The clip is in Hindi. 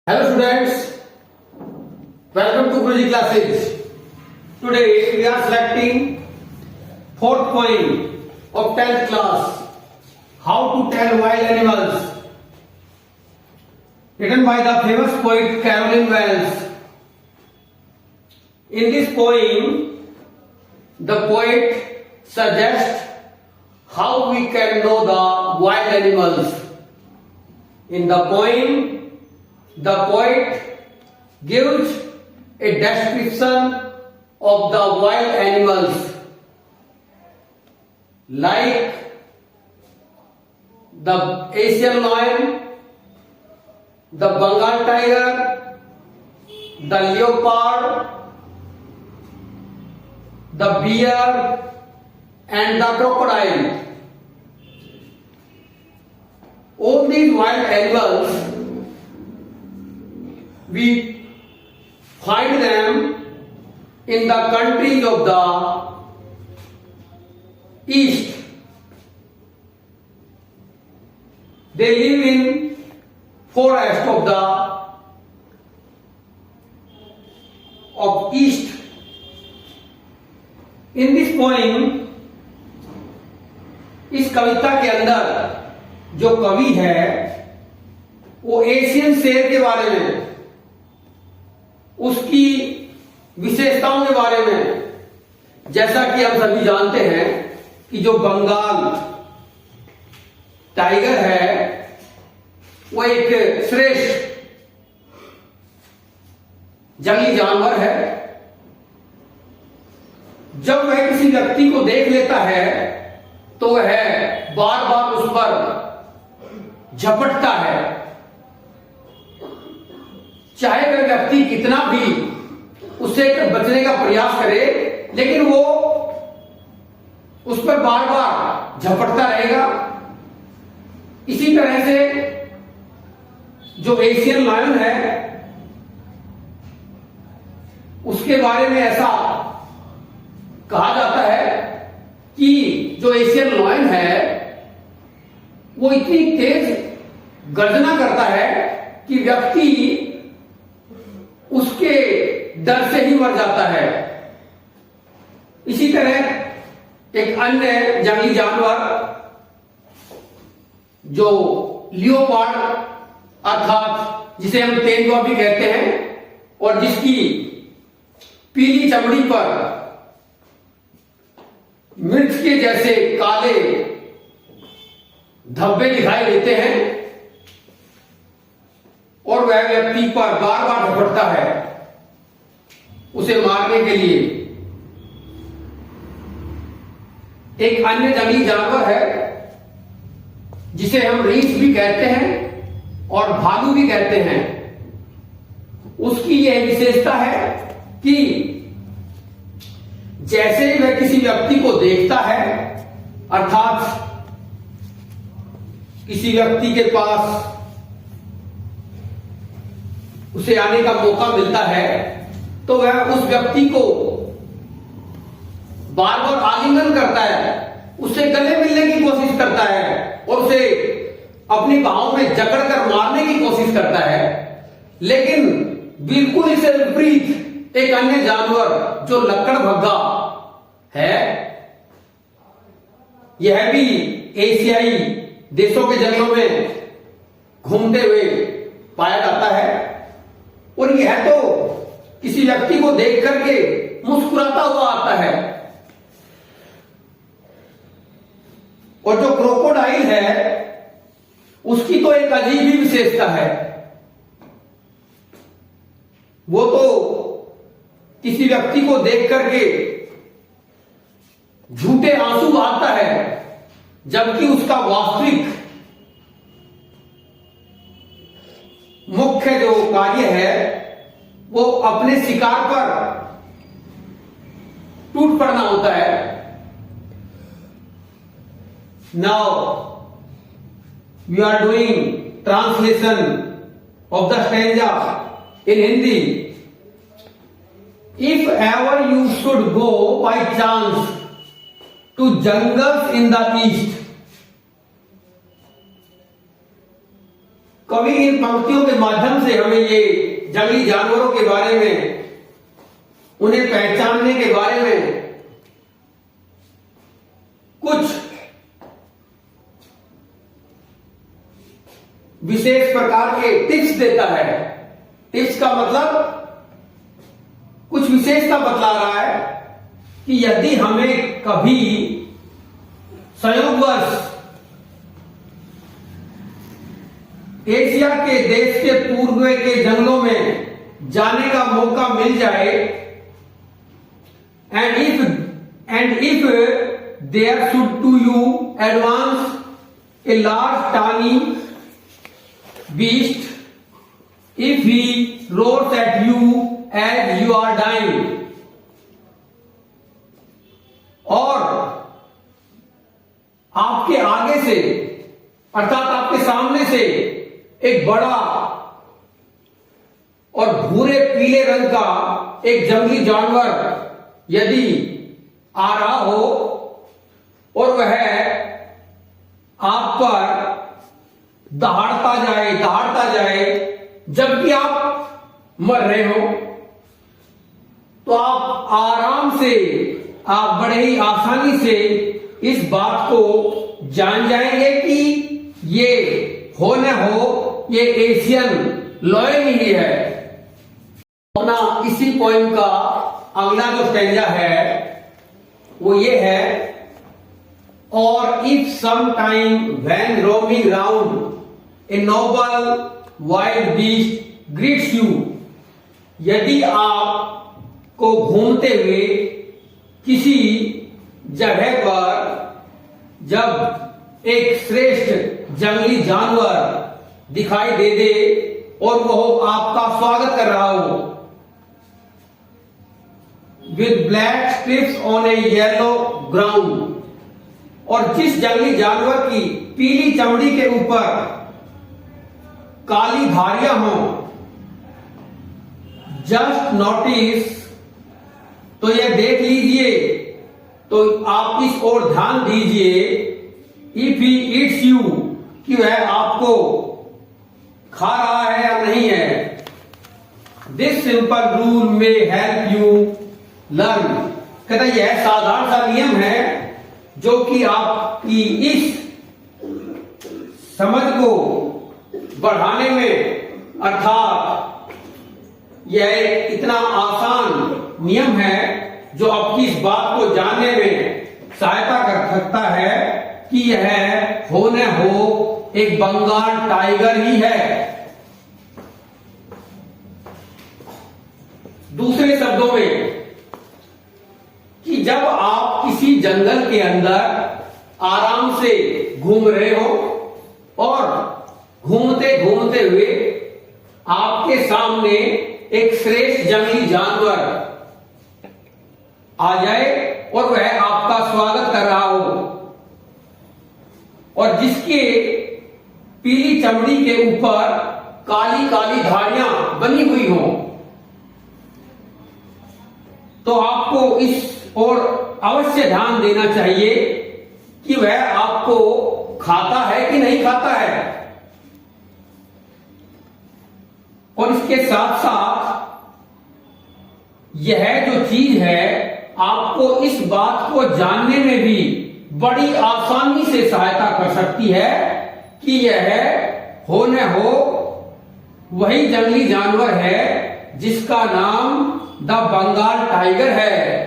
Hello students, welcome to Guruji classes. Today we are selecting fourth poem of 10th class, How to Tell Wild Animals, written by the famous poet Carolyn Wells. In this poem, the poet suggests how we can know the wild animals. In the poem, the poet gives a description of the wild animals like the Asian lion, the Bengal tiger, the leopard, the bear and the crocodile. All these wild animals, we find them in the countries of the East. They live in forest of East. In this poem, इस कविता के अंदर जो कवि है वो एशियन शेर के बारे में, उसकी विशेषताओं के बारे में, जैसा कि हम सभी जानते हैं कि जो बंगाल टाइगर है वो एक श्रेष्ठ जंगली जानवर है। जब वह किसी व्यक्ति को देख लेता है तो वह बार बार उस पर झपटता है, चाहे वह व्यक्ति कितना भी उससे बचने का प्रयास करे, लेकिन वो उस पर बार बार झपटता रहेगा। इसी तरह से जो एशियन लायन है उसके बारे में ऐसा कहा जाता है कि जो एशियन लायन है वो इतनी तेज गर्जना करता है कि व्यक्ति उसके डर से ही मर जाता है। इसी तरह एक अन्य जंगली जानवर जो लियोपार्ड अर्थात जिसे हम तेंदुआ भी कहते हैं और जिसकी पीली चमड़ी पर मिर्च के जैसे काले धब्बे दिखाई देते हैं और वह व्यक्ति पर बार बार झपटता है उसे मारने के लिए। एक अन्य जंगली जानवर है जिसे हम रीछ भी कहते हैं और भालू भी कहते हैं। उसकी यह विशेषता है कि जैसे ही वह किसी व्यक्ति को देखता है, अर्थात किसी व्यक्ति के पास उसे आने का मौका मिलता है तो वह उस व्यक्ति को बार बार आलिंगन करता है, उससे गले मिलने की कोशिश करता है और उसे अपनी बाहों में जकड़कर मारने की कोशिश करता है। लेकिन बिल्कुल इससे विपरीत एक अन्य जानवर जो लक्कड़बग्गा है, यह भी एशियाई देशों के जंगलों में घूमते हुए पाया जाता है और यह तो किसी व्यक्ति को देख करके मुस्कुराता हुआ आता है। और जो क्रोकोडाइल है उसकी तो एक अजीब ही विशेषता है। वो तो किसी व्यक्ति को देख करके झूठे आंसू बहाता है, जबकि उसका वास्तविक मुख्य जो कार्य है वो अपने शिकार पर टूट पड़ना होता है। Now we are doing translation of the stanza in Hindi. If ever you should go by chance to jungles in the east, कवि इन पंक्तियों के माध्यम से हमें ये जंगली जानवरों के बारे में, उन्हें पहचानने के बारे में कुछ विशेष प्रकार के टिप्स देता है। टिप्स का मतलब कुछ विशेषता बतला रहा है कि यदि हमें कभी संयोगवश एशिया के देश के पूर्व के जंगलों में जाने का मौका मिल जाए, and if there should to you advance a large tawny beast, if he roars at you as you are dying, और आपके आगे से अर्थात आपके सामने से एक बड़ा और भूरे पीले रंग का एक जंगली जानवर यदि आ रहा हो और वह आप पर दहाड़ता जाए जबकि आप मर रहे हो, तो आप आराम से, आप बड़े ही आसानी से इस बात को जान जाएंगे कि ये हो न हो ये एशियन लॉयन ही है। अपना इसी पोएम का अगला जो स्टैंजा है वो ये है, और if some time when roaming round a noble wild beast greets you, यदि आपको घूमते हुए किसी जगह पर जब एक श्रेष्ठ जंगली जानवर दिखाई दे और वह आपका स्वागत कर रहा हो with black strips on A yellow ground, और जिस जंगली जानवर की पीली चमड़ी के ऊपर काली धारियां हों, जस्ट नोटिस, तो यह देख लीजिए, तो आप इस ओर ध्यान दीजिए, इफ ही ईट्स यू, कि वह आपको खा रहा है या नहीं है। दिस सिंपल रूल में हेल्प यू लर्न, कहता यह साधारण सा नियम है जो कि आपकी इस समझ को बढ़ाने में, अर्थात यह इतना आसान नियम है जो आपकी इस बात को जानने में सहायता कर सकता है कि यह हो न हो एक बंगाल टाइगर ही है। दूसरे शब्दों में कि जब आप किसी जंगल के अंदर आराम से घूम रहे हो और घूमते घूमते हुए आपके सामने एक श्रेष्ठ जंगली जानवर आ जाए और वह आपका स्वागत कर रहा हो, और जिसके पीली चमड़ी के ऊपर काली काली धारियां बनी हुई हों, तो आपको इस और अवश्य ध्यान देना चाहिए कि वह आपको खाता है कि नहीं खाता है। और इसके साथ साथ यह जो चीज है आपको इस बात को जानने में भी बड़ी आसानी से सहायता कर सकती है कि यह हो न हो वही जंगली जानवर है जिसका नाम द बंगाल टाइगर है।